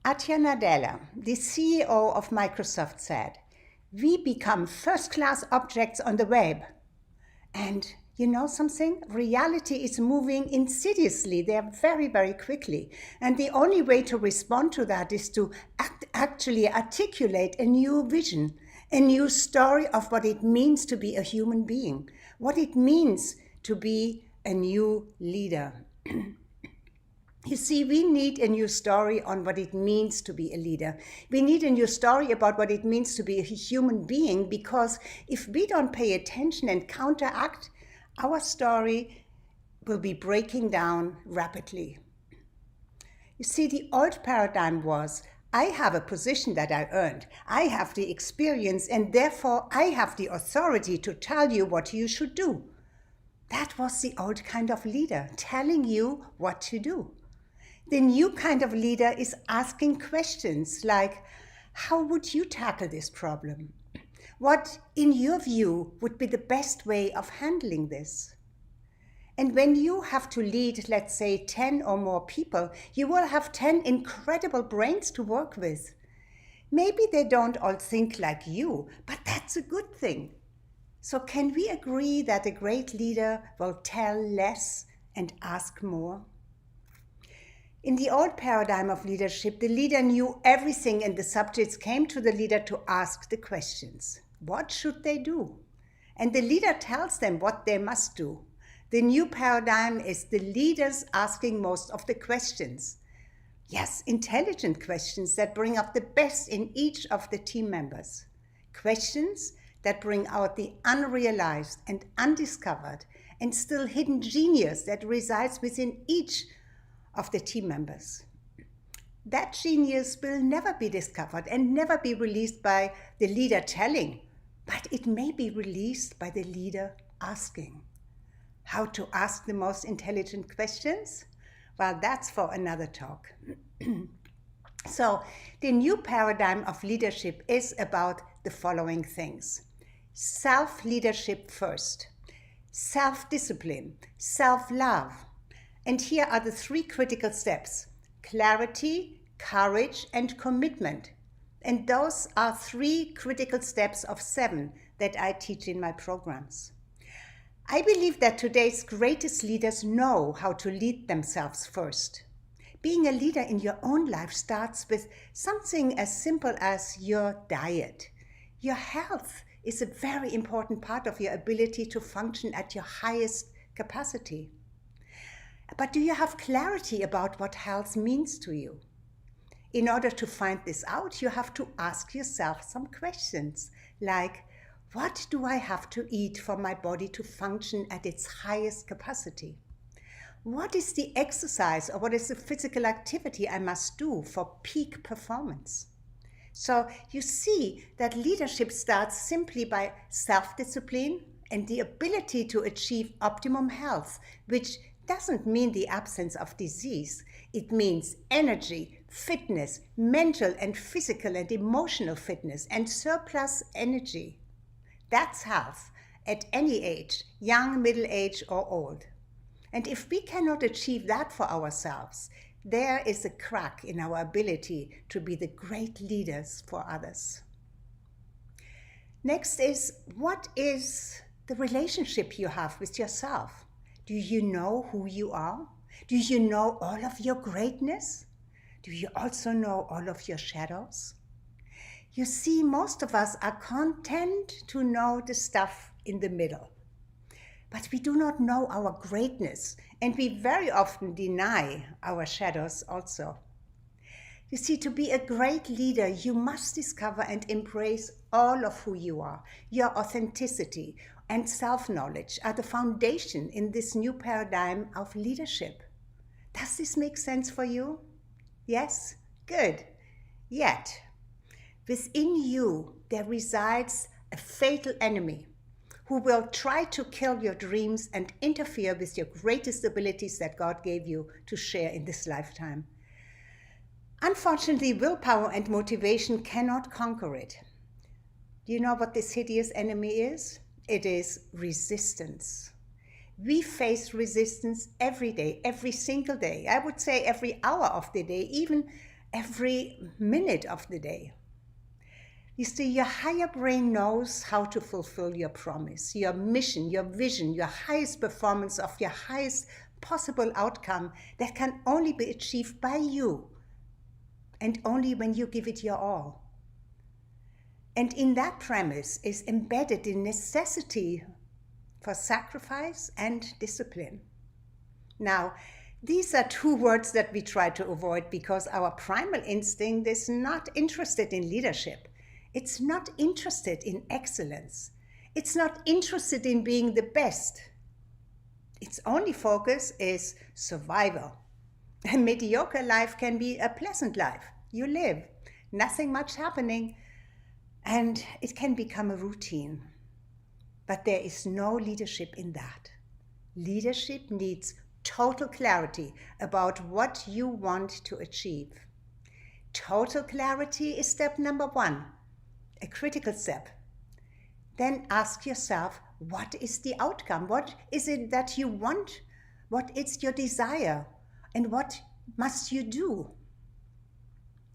Satya Nadella, the CEO of Microsoft, said, "We become first-class objects on the web." And you know something? Reality is moving insidiously there very, very quickly. And the only way to respond to that is to actually articulate a new vision, a new story of what it means to be a human being, what it means to be a new leader. You see, we need a new story on what it means to be a leader. We need a new story about what it means to be a human being, because if we don't pay attention and counteract, our story will be breaking down rapidly. You see, the old paradigm was, I have a position that I earned. I have the experience, and therefore I have the authority to tell you what you should do. That was the old kind of leader, telling you what to do. The new kind of leader is asking questions like, how would you tackle this problem? What, in your view, would be the best way of handling this? And when you have to lead, let's say, 10 or more people, you will have 10 incredible brains to work with. Maybe they don't all think like you, but that's a good thing. So can we agree that a great leader will tell less and ask more? In the old paradigm of leadership, the leader knew everything and the subjects came to the leader to ask the questions. What should they do? And the leader tells them what they must do. The new paradigm is the leaders asking most of the questions. Yes, intelligent questions that bring out the best in each of the team members. Questions that bring out the unrealized and undiscovered and still hidden genius that resides within each of the team members. That genius will never be discovered and never be released by the leader telling, but it may be released by the leader asking. How to ask the most intelligent questions? Well, that's for another talk. So, the new paradigm of leadership is about the following things. Self-leadership first, self-discipline, self-love. And here are the 3 critical steps: clarity, courage, and commitment. And those are 3 critical steps of 7 that I teach in my programs. I believe that today's greatest leaders know how to lead themselves first. Being a leader in your own life starts with something as simple as your diet. Your health is a very important part of your ability to function at your highest capacity. But do you have clarity about what health means to you? In order to find this out, you have to ask yourself some questions like, what do I have to eat for my body to function at its highest capacity? What is the exercise or what is the physical activity I must do for peak performance? So you see that leadership starts simply by self-discipline and the ability to achieve optimum health, which doesn't mean the absence of disease. It means energy, fitness, mental and physical and emotional fitness, and surplus energy. That's health at any age, young, middle age, or old. And if we cannot achieve that for ourselves, there is a crack in our ability to be the great leaders for others. Next is, what is the relationship you have with yourself? Do you know who you are? Do you know all of your greatness? Do you also know all of your shadows? You see, most of us are content to know the stuff in the middle. But we do not know our greatness, and we very often deny our shadows also. You see, to be a great leader, you must discover and embrace all of who you are. Your authenticity and self-knowledge are the foundation in this new paradigm of leadership. Does this make sense for you? Yes? Good. Yet, within you, there resides a fatal enemy who will try to kill your dreams and interfere with your greatest abilities that God gave you to share in this lifetime. Unfortunately, willpower and motivation cannot conquer it. Do you know what this hideous enemy is? It is resistance. We face resistance every day, every single day. I would say every hour of the day, even every minute of the day. You see, your higher brain knows how to fulfill your promise, your mission, your vision, your highest performance of your highest possible outcome that can only be achieved by you, and only when you give it your all. And in that premise is embedded the necessity for sacrifice and discipline. Now, these are two words that we try to avoid because our primal instinct is not interested in leadership. It's not interested in excellence. It's not interested in being the best. Its only focus is survival. A mediocre life can be a pleasant life. You live, nothing much happening, and it can become a routine. But there is no leadership in that. Leadership needs total clarity about what you want to achieve. Total clarity is step number one, a critical step. Then ask yourself, what is the outcome? What is it that you want? What is your desire? And what must you do?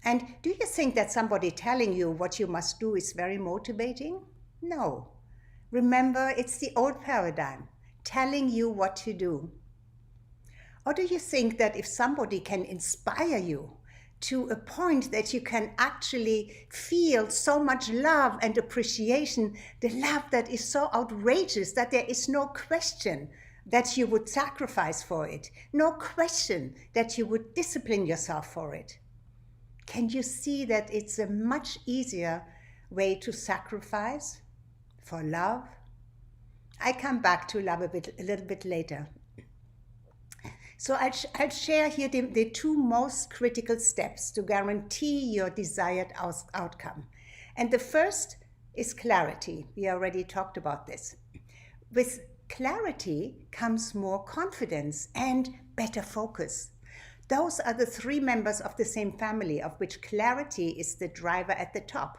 And do you think that somebody telling you what you must do is very motivating? No. Remember, it's the old paradigm, telling you what to do. Or do you think that if somebody can inspire you to a point that you can actually feel so much love and appreciation, the love that is so outrageous that there is no question that you would sacrifice for it, no question that you would discipline yourself for it? Can you see that it's a much easier way to sacrifice for love? I come back to love a little bit later. So I'll share here the two most critical steps to guarantee your desired outcome. And the first is clarity. We already talked about this. With clarity comes more confidence and better focus. Those are the three members of the same family, of which clarity is the driver at the top.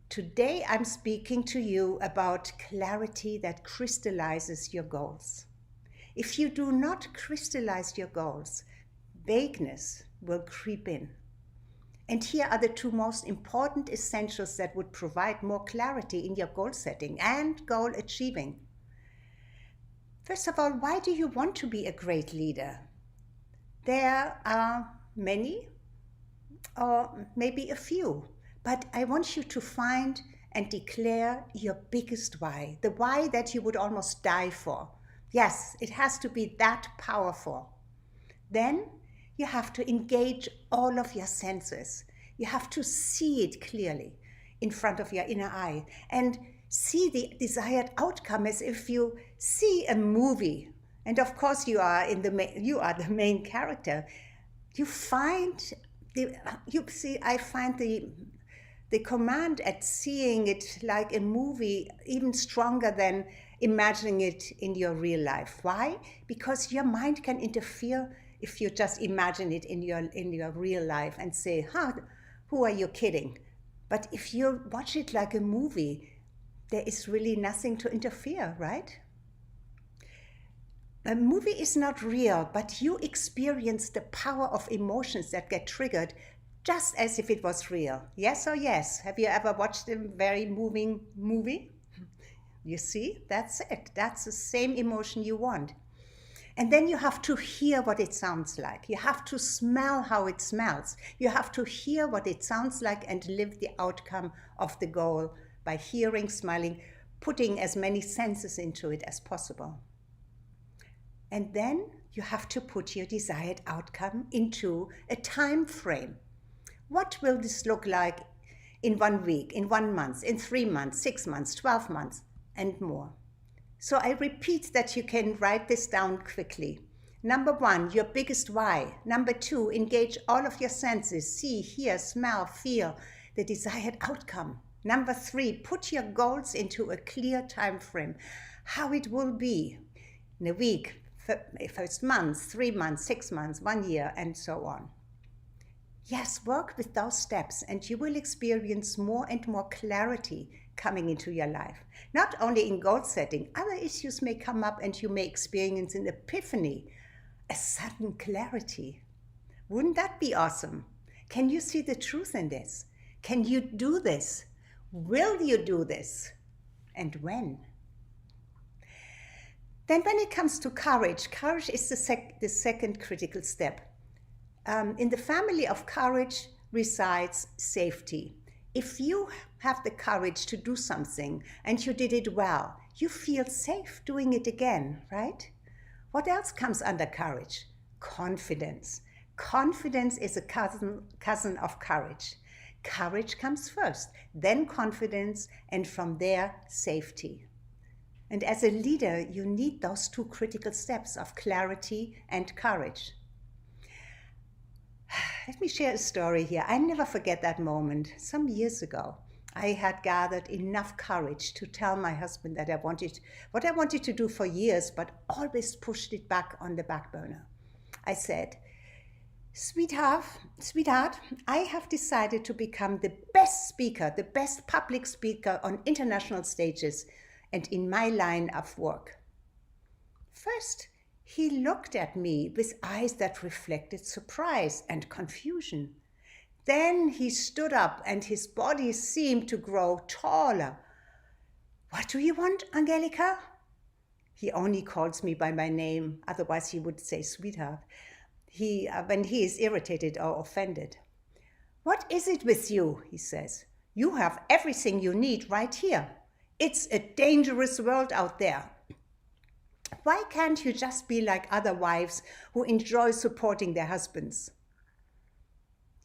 Today, I'm speaking to you about clarity that crystallizes your goals. If you do not crystallize your goals, vagueness will creep in. And here are the two most important essentials that would provide more clarity in your goal setting and goal achieving. First of all, why do you want to be a great leader? There are many, or maybe a few, but I want you to find and declare your biggest why, the why that you would almost die for. Yes, it has to be that powerful. Then you have to engage all of your senses. You have to see it clearly in front of your inner eye and see the desired outcome as if you see a movie. And of course, you are the main character. I find the command at seeing it like a movie even stronger than imagining it in your real life. Why? Because your mind can interfere if you just imagine it in your real life and say, who are you kidding? But if you watch it like a movie, there is really nothing to interfere, right? A movie is not real, but you experience the power of emotions that get triggered just as if it was real. Yes or yes? Have you ever watched a very moving movie? You see, that's it. That's the same emotion you want. And then you have to hear what it sounds like. You have to smell how it smells. You have to hear what it sounds like and live the outcome of the goal by hearing, smelling, putting as many senses into it as possible. And then you have to put your desired outcome into a time frame. What will this look like in 1 week, in 1 month, in 3 months, 6 months, 12 months, and more? So I repeat that you can write this down quickly. Number 1, your biggest why. Number 2, engage all of your senses. See, hear, smell, feel the desired outcome. Number 3, put your goals into a clear time frame. How it will be in a week, first month, 3 months, 6 months, 1 year, and so on. Yes, work with those steps and you will experience more and more clarity coming into your life. Not only in goal setting, other issues may come up and you may experience an epiphany, a sudden clarity. Wouldn't that be awesome? Can you see the truth in this? Can you do this? Will you do this? And when? Then when it comes to courage, courage is the second critical step. In the family of courage resides safety. If you have the courage to do something and you did it well, you feel safe doing it again, right? What else comes under courage? Confidence. Confidence is a cousin of courage. Courage comes first, then confidence, and from there, safety. And as a leader, you need those two critical steps of clarity and courage. Let me share a story here. I never forget that moment. Some years ago, I had gathered enough courage to tell my husband that what I wanted to do for years, but always pushed it back on the back burner. I said, Sweetheart, I have decided to become the best speaker, the best public speaker on international stages and in my line of work. First, he looked at me with eyes that reflected surprise and confusion. Then he stood up and his body seemed to grow taller. What do you want, Angelika? He only calls me by my name, otherwise he would say sweetheart. When he is irritated or offended. What is it with you, he says. You have everything you need right here. It's a dangerous world out there. Why can't you just be like other wives who enjoy supporting their husbands?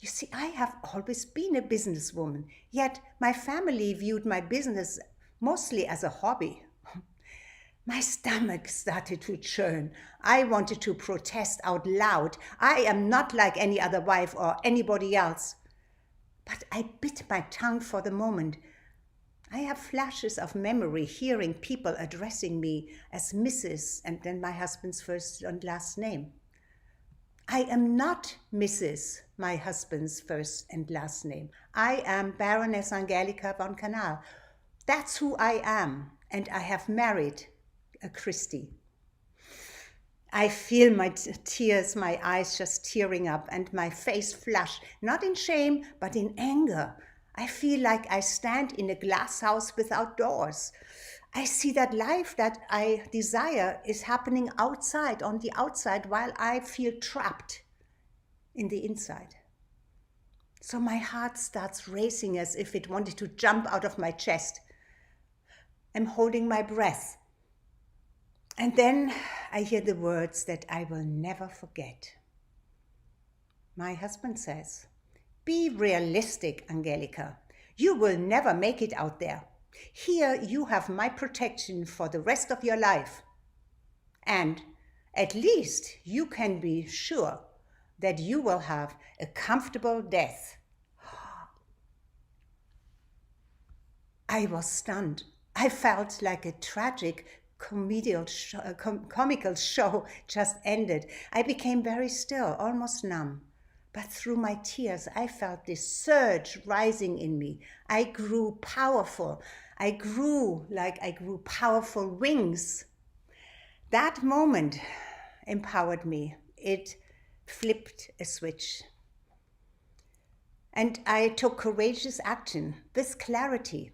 You see, I have always been a businesswoman, yet my family viewed my business mostly as a hobby. My stomach started to churn. I wanted to protest out loud. I am not like any other wife or anybody else. But I bit my tongue for the moment. I have flashes of memory hearing people addressing me as Mrs. and then my husband's first and last name. I am not Mrs., my husband's first and last name. I am Baroness Angelika von Canal. That's who I am, and I have married a Christie. I feel my tears, my eyes just tearing up and my face flush, not in shame, but in anger. I feel like I stand in a glass house without doors. I see that life that I desire is happening outside, on the outside, while I feel trapped in the inside. So my heart starts racing as if it wanted to jump out of my chest. I'm holding my breath. And then I hear the words that I will never forget. My husband says, "Be realistic, Angelika. You will never make it out there. Here you have my protection for the rest of your life. And at least you can be sure that you will have a comfortable death." I was stunned. I felt like a tragic comical show just ended. I became very still, almost numb. But through my tears, I felt this surge rising in me. I grew powerful. I grew powerful wings. That moment empowered me. It flipped a switch. And I took courageous action with clarity.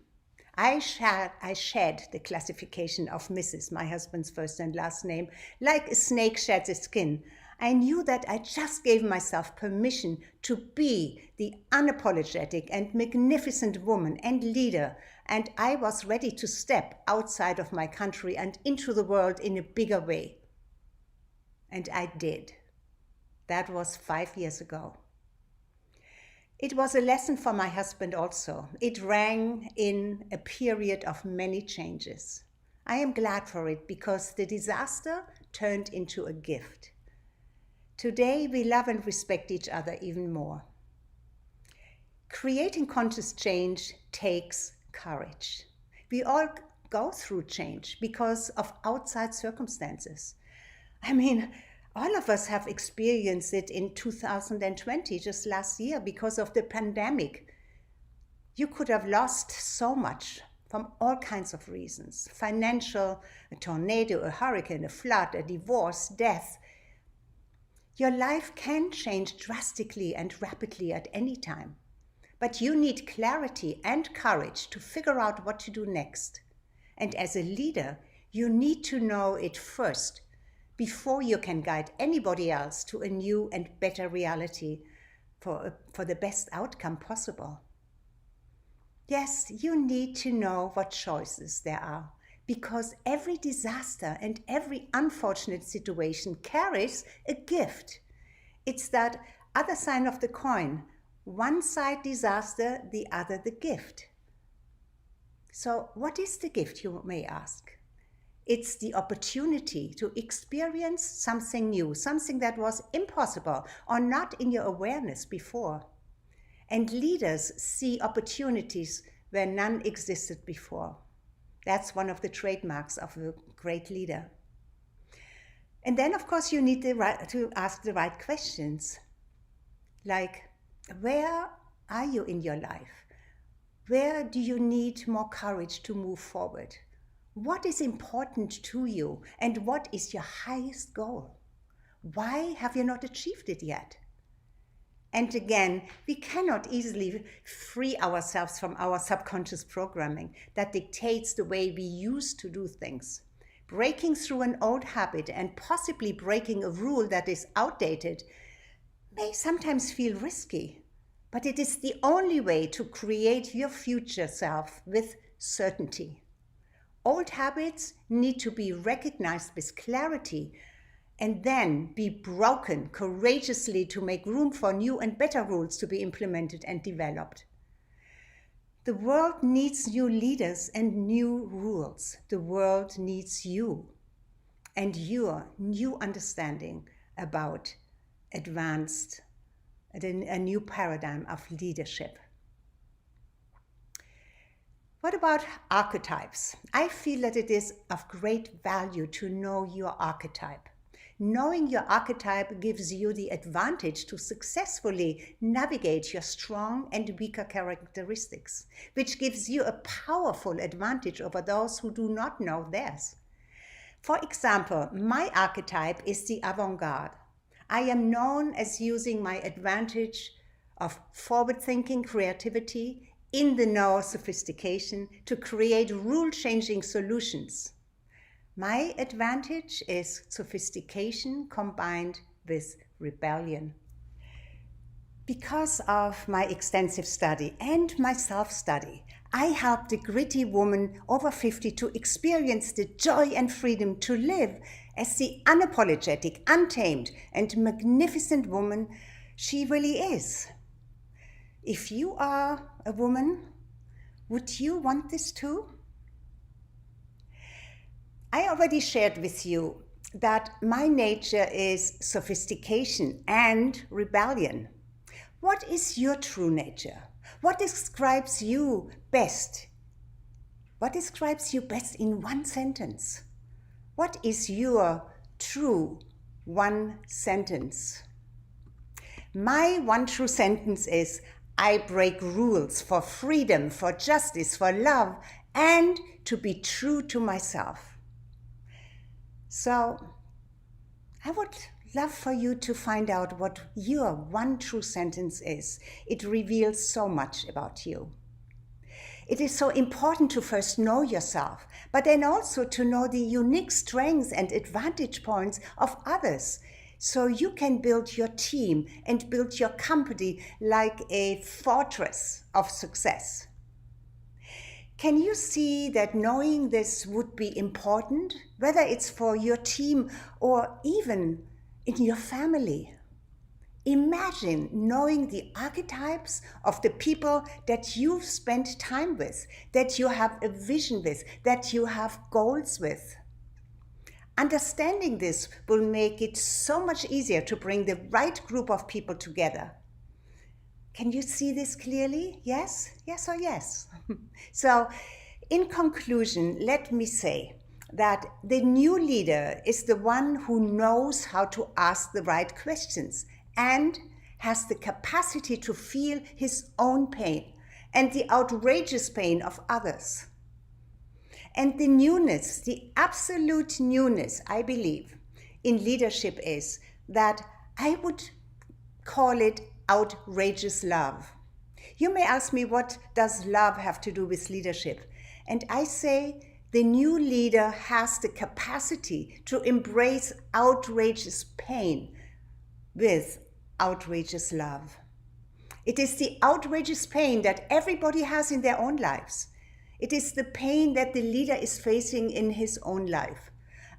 I shed the classification of Mrs., my husband's first and last name, like a snake sheds its skin. I knew that I just gave myself permission to be the unapologetic and magnificent woman and leader, and I was ready to step outside of my country and into the world in a bigger way. And I did. That was 5 years ago. It was a lesson for my husband also. It rang in a period of many changes. I am glad for it because the disaster turned into a gift. Today, we love and respect each other even more. Creating conscious change takes courage. We all go through change because of outside circumstances. I mean, all of us have experienced it in 2020, just last year, because of the pandemic. You could have lost so much from all kinds of reasons. Financial, a tornado, a hurricane, a flood, a divorce, death. Your life can change drastically and rapidly at any time, but you need clarity and courage to figure out what to do next. And as a leader, you need to know it first before you can guide anybody else to a new and better reality for the best outcome possible. Yes, you need to know what choices there are, because every disaster and every unfortunate situation carries a gift. It's that other side of the coin. One side disaster, the other the gift. So what is the gift, you may ask? It's the opportunity to experience something new, something that was impossible or not in your awareness before. And leaders see opportunities where none existed before. That's one of the trademarks of a great leader. And then, of course, you need to ask the right questions. Like, where are you in your life? Where do you need more courage to move forward? What is important to you, and what is your highest goal? Why have you not achieved it yet? And again, we cannot easily free ourselves from our subconscious programming that dictates the way we used to do things. Breaking through an old habit and possibly breaking a rule that is outdated may sometimes feel risky, but it is the only way to create your future self with certainty. Old habits need to be recognized with clarity and then be broken courageously to make room for new and better rules to be implemented and developed. The world needs new leaders and new rules. The world needs you and your new understanding about a new paradigm of leadership. What about archetypes? I feel that it is of great value to know your archetype. Knowing your archetype gives you the advantage to successfully navigate your strong and weaker characteristics, which gives you a powerful advantage over those who do not know theirs. For example, my archetype is the avant-garde. I am known as using my advantage of forward-thinking creativity, in-the-know sophistication to create rule-changing solutions. My advantage is sophistication combined with rebellion. Because of my extensive study and my self-study, I help the gritty woman over 50 to experience the joy and freedom to live as the unapologetic, untamed, and magnificent woman she really is. If you are a woman, would you want this too? I already shared with you that my nature is sophistication and rebellion. What is your true nature? What describes you best? What describes you best in one sentence? What is your true one sentence? My one true sentence is, I break rules for freedom, for justice, for love, and to be true to myself. So I would love for you to find out what your one true sentence is. It reveals so much about you. It is so important to first know yourself, but then also to know the unique strengths and advantage points of others, so you can build your team and build your company like a fortress of success. Can you see that knowing this would be important, whether it's for your team or even in your family? Imagine knowing the archetypes of the people that you've spent time with, that you have a vision with, that you have goals with. Understanding this will make it so much easier to bring the right group of people together. Can you see this clearly? Yes? Yes or yes? So, in conclusion, let me say that the new leader is the one who knows how to ask the right questions and has the capacity to feel his own pain and the outrageous pain of others. And the newness, the absolute newness, I believe, in leadership is that I would call it outrageous love. You may ask me, what does love have to do with leadership? And I say, the new leader has the capacity to embrace outrageous pain with outrageous love. It is the outrageous pain that everybody has in their own lives. It is the pain that the leader is facing in his own life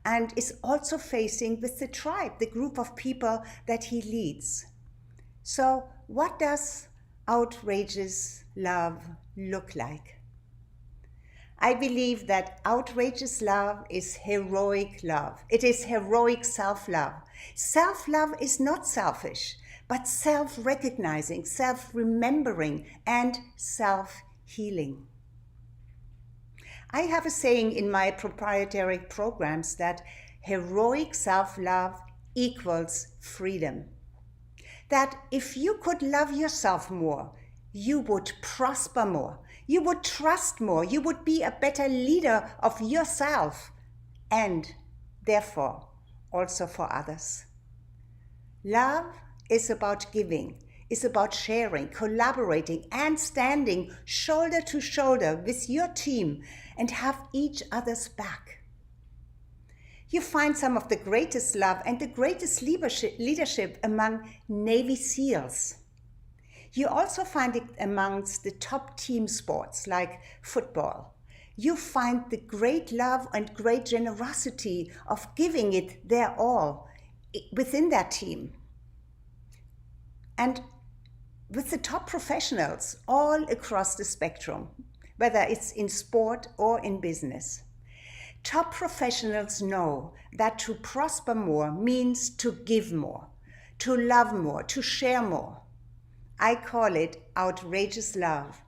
and is also facing with the tribe, the group of people that he leads. So what does outrageous love look like? I believe that outrageous love is heroic love. It is heroic self-love. Self-love is not selfish, but self-recognizing, self-remembering, and self-healing. I have a saying in my proprietary programs that heroic self-love equals freedom. That if you could love yourself more, you would prosper more, you would trust more, you would be a better leader of yourself and therefore also for others. Love is about giving, is about sharing, collaborating, and standing shoulder to shoulder with your team and have each other's back. You find some of the greatest love and the greatest leadership among Navy SEALs. You also find it amongst the top team sports like football. You find the great love and great generosity of giving it their all within that team. And with the top professionals all across the spectrum, whether it's in sport or in business. Top professionals know that to prosper more means to give more, to love more, to share more. I call it outrageous love.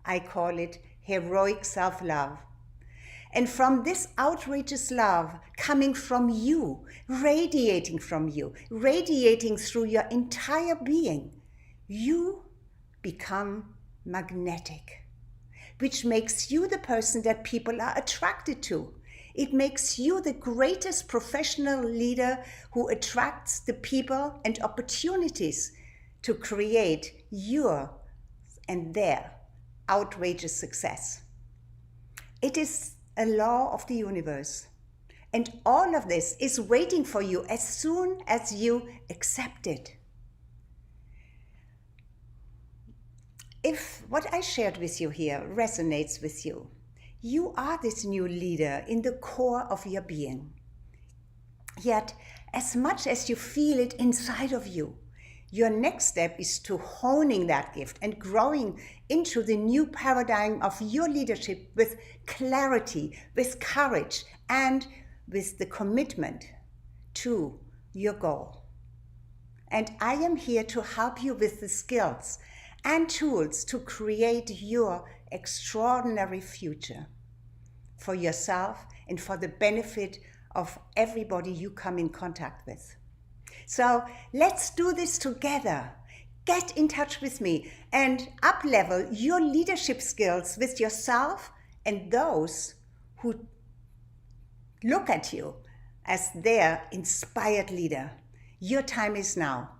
I call it heroic self-love. And from this outrageous love coming from you, radiating through your entire being, you become magnetic, which makes you the person that people are attracted to. It makes you the greatest professional leader who attracts the people and opportunities to create your and their outrageous success. It is a law of the universe. And all of this is waiting for you as soon as you accept it. If what I shared with you here resonates with you, you are this new leader in the core of your being. Yet, as much as you feel it inside of you, your next step is to honing that gift and growing into the new paradigm of your leadership with clarity, with courage, and with the commitment to your goal. And I am here to help you with the skills and tools to create your extraordinary future for yourself and for the benefit of everybody you come in contact with. So let's do this together. Get in touch with me and up-level your leadership skills with yourself and those who look at you as their inspired leader. Your time is now.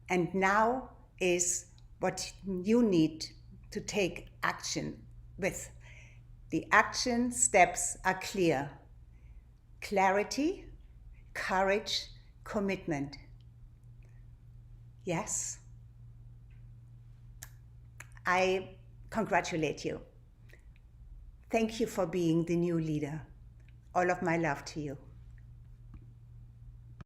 And now is what you need to take action with. The action steps are clear. Clarity, courage, commitment. Yes? I congratulate you. Thank you for being the new leader. All of my love to you.